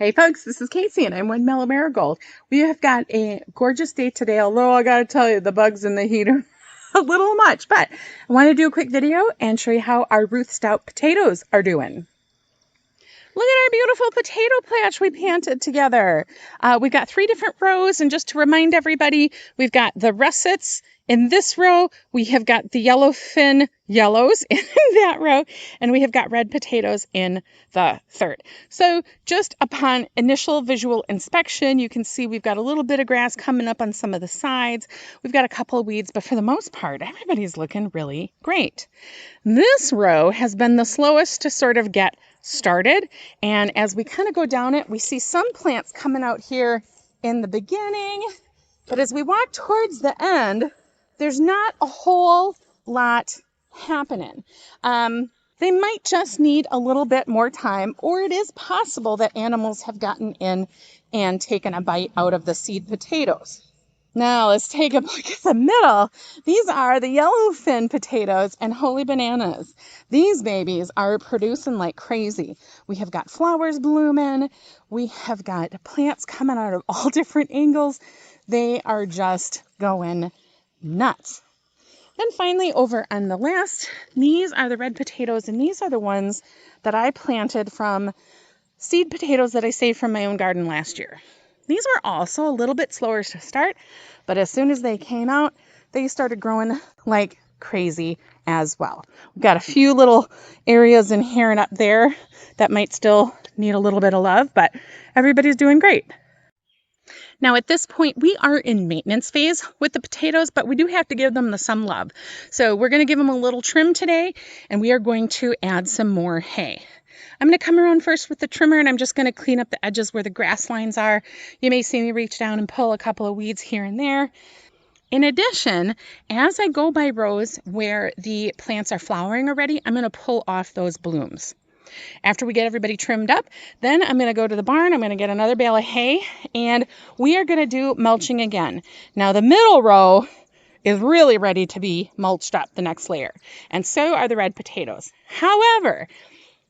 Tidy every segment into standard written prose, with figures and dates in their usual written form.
Hey folks, this is Casey and I'm with Melon Marigold. We have got a gorgeous day today, although I gotta tell you the bugs in the heat are a little much, but I want to do a quick video and show you how our Ruth Stout potatoes are doing. Look at our beautiful potato patch we planted together. We've got 3 different rows, and just to remind everybody, we've got the Russets in this row, we have got the yellowfin yellows in that row, and we have got red potatoes in the third. So just upon initial visual inspection, you can see we've got a little bit of grass coming up on some of the sides. We've got a couple of weeds, but for the most part, everybody's looking really great. This row has been the slowest to sort of get started, and as we kind of go down it, we see some plants coming out here in the beginning, but as we walk towards the end, there's not a whole lot happening. They might just need a little bit more time, or it is possible that animals have gotten in and taken a bite out of the seed potatoes. Now let's take a look at the middle. These are the yellowfin potatoes and holy bananas. These babies are producing like crazy. We have got flowers blooming. We have got plants coming out of all different angles. They are just going nuts. Then finally, over on the last, these are the red potatoes, and these are the ones that I planted from seed potatoes that I saved from my own garden last year. These were also a little bit slower to start, but as soon as they came out, they started growing like crazy as well. We've got a few little areas in here and up there that might still need a little bit of love, but everybody's doing great. Now at this point, we are in maintenance phase with the potatoes, but we do have to give them some love. So we're going to give them a little trim today, and we are going to add some more hay. I'm going to come around first with the trimmer, and I'm just going to clean up the edges where the grass lines are. You may see me reach down and pull a couple of weeds here and there. In addition, as I go by rows where the plants are flowering already, I'm going to pull off those blooms. After we get everybody trimmed up, then I'm going to go to the barn. I'm going to get another bale of hay, and we are going to do mulching again. Now, the middle row is really ready to be mulched up, the next layer, and so are the red potatoes. However,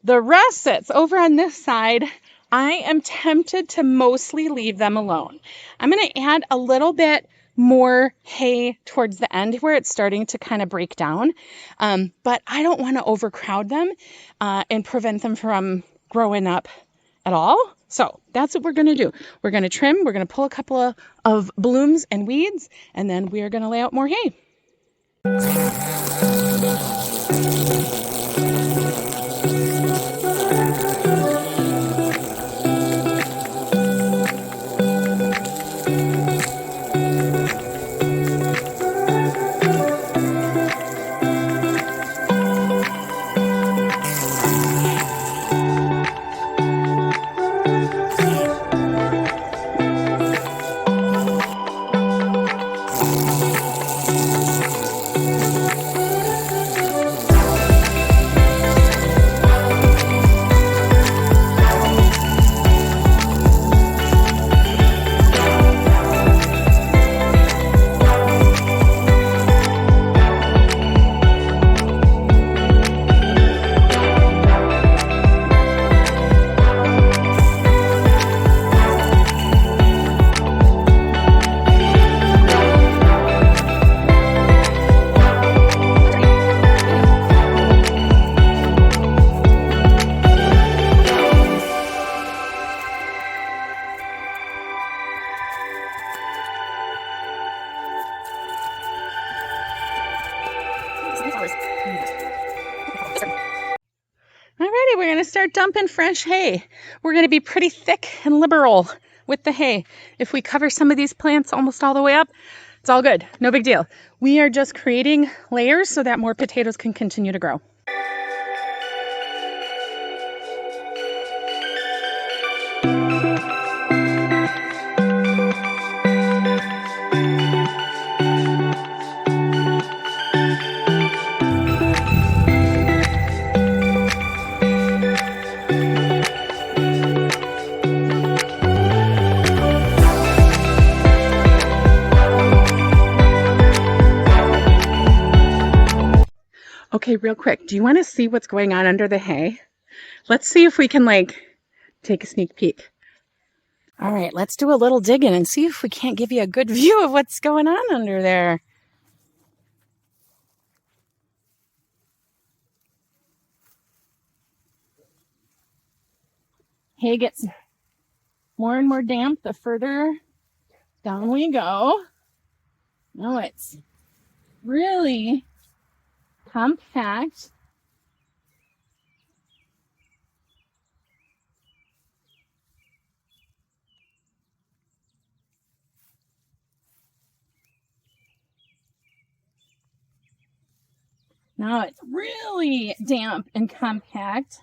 the russets over on this side, I am tempted to mostly leave them alone. I'm going to add a little bit more hay towards the end where it's starting to kind of break down, but I don't want to overcrowd them and prevent them from growing up at all. So that's what we're going to do. We're going to trim, we're going to pull a couple of blooms and weeds, and then we are going to lay out more hay. Alrighty, we're going to start dumping fresh hay. We're going to be pretty thick and liberal with the hay. If we cover some of these plants almost all the way up, it's all good. No big deal. We are just creating layers so that more potatoes can continue to grow. Okay, real quick, do you want to see what's going on under the hay? Let's see if we can, take a sneak peek. All right, let's do a little digging and see if we can't give you a good view of what's going on under there. Hay gets more and more damp the further down we go. Now it's really compact. Now it's really damp and compact.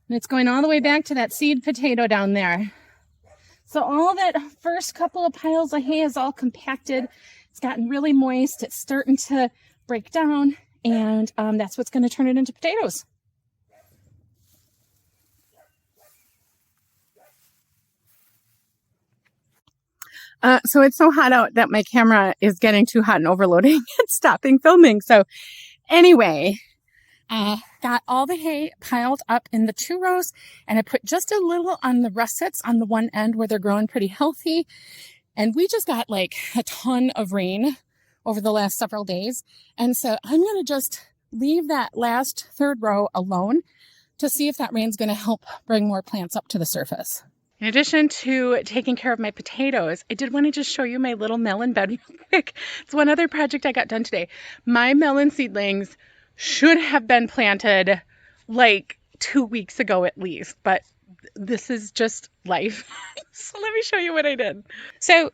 And it's going all the way back to that seed potato down there. So all that first couple of piles of hay is all compacted. It's gotten really moist. It's starting to break down, and that's what's going to turn it into potatoes. So it's so hot out that my camera is getting too hot and overloading and stopping filming. So anyway, got all the hay piled up in the 2 rows, and I put just a little on the russets on the one end where they're growing pretty healthy. And we just got like a ton of rain over the last several days. And so I'm going to just leave that last 3rd row alone to see if that rain's going to help bring more plants up to the surface. In addition to taking care of my potatoes, I did want to just show you my little melon bed real quick. It's one other project I got done today. My melon seedlings should have been planted like 2 weeks ago at least, but this is just life. So let me show you what I did. So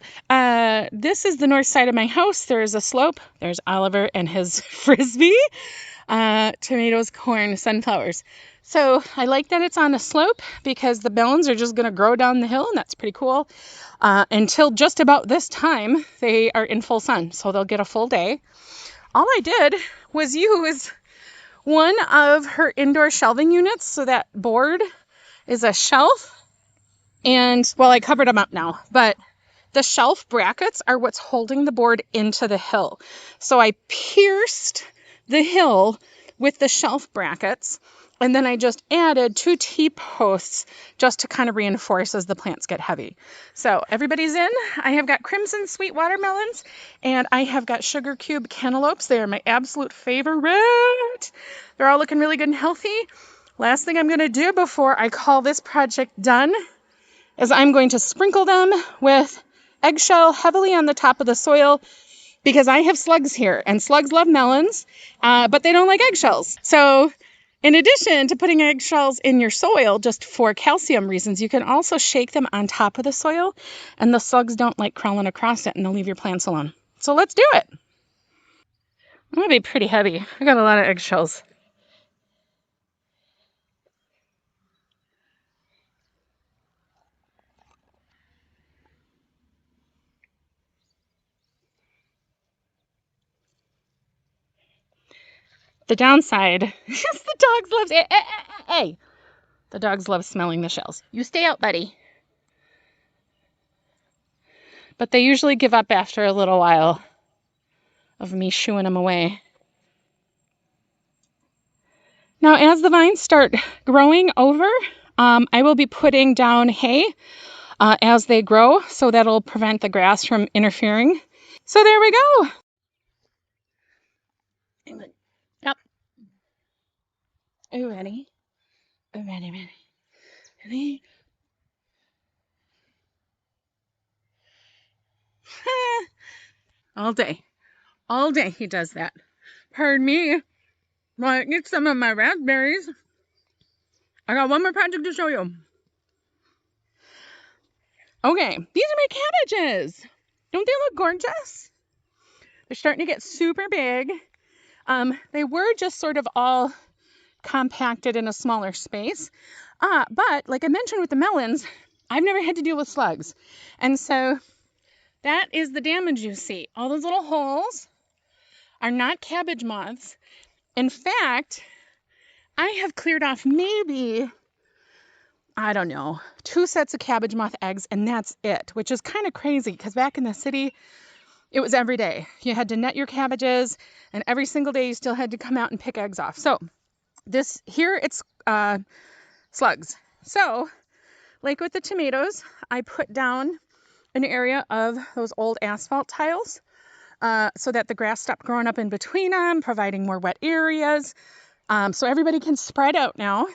this is the north side of my house. There's a slope. There's Oliver and his frisbee, tomatoes, corn, sunflowers. So I like that it's on a slope because the melons are just going to grow down the hill, and that's pretty cool. Until just about this time, they are in full sun, so they'll get a full day. All I did was use one of her indoor shelving units. So that board is a shelf, and well, I covered them up now, but the shelf brackets are what's holding the board into the hill. So I pierced the hill with the shelf brackets, and then I just added 2 T-posts just to kind of reinforce as the plants get heavy. So everybody's in. I have got crimson sweet watermelons, and I have got sugar cube cantaloupes. They are my absolute favorite. They're all looking really good and healthy. Last thing I'm going to do before I call this project done is I'm going to sprinkle them with eggshell heavily on the top of the soil, because I have slugs here, and slugs love melons, but they don't like eggshells. So in addition to putting eggshells in your soil just for calcium reasons, you can also shake them on top of the soil, and the slugs don't like crawling across it, and they'll leave your plants alone. So let's do it. I'm going to be pretty heavy. I got a lot of eggshells. The downside is the dogs love it. Hey, the dogs love smelling the shells. You stay out, buddy. But they usually give up after a little while of me shooing them away. Now, as the vines start growing over, I will be putting down hay as they grow, so that'll prevent the grass from interfering. So there we go. Yep. Are you ready? Ready? All day he does that. Pardon me. Well, I get some of my raspberries. I got one more project to show you. Okay, these are my cabbages. Don't they look gorgeous? They're starting to get super big. They were just sort of all compacted in a smaller space. But like I mentioned with the melons, I've never had to deal with slugs. And so that is the damage you see. All those little holes are not cabbage moths. In fact, I have cleared off maybe, I don't know, 2 sets of cabbage moth eggs, and that's it, which is kind of crazy because back in the city, it was every day. You had to net your cabbages, and every single day you still had to come out and pick eggs off. So This here, it's slugs. So, like with the tomatoes, I put down an area of those old asphalt tiles so that the grass stopped growing up in between them, providing more wet areas. So everybody can spread out now.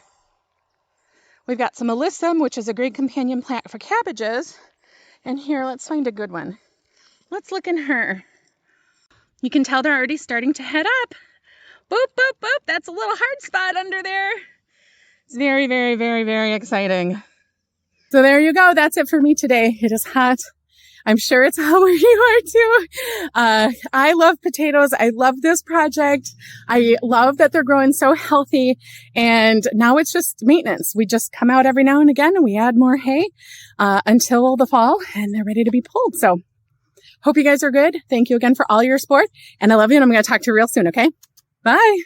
We've got some alyssum, which is a great companion plant for cabbages. And here, let's find a good one. Let's look in her. You can tell they're already starting to head up. Boop, boop, boop. That's a little hard spot under there. It's very, very, very, very exciting. So there you go. That's it for me today. It is hot. I'm sure it's hot where you are too. I love potatoes. I love this project. I love that they're growing so healthy. And now it's just maintenance. We just come out every now and again and we add more hay until the fall and they're ready to be pulled. So hope you guys are good. Thank you again for all your support. And I love you and I'm going to talk to you real soon. Okay? Bye.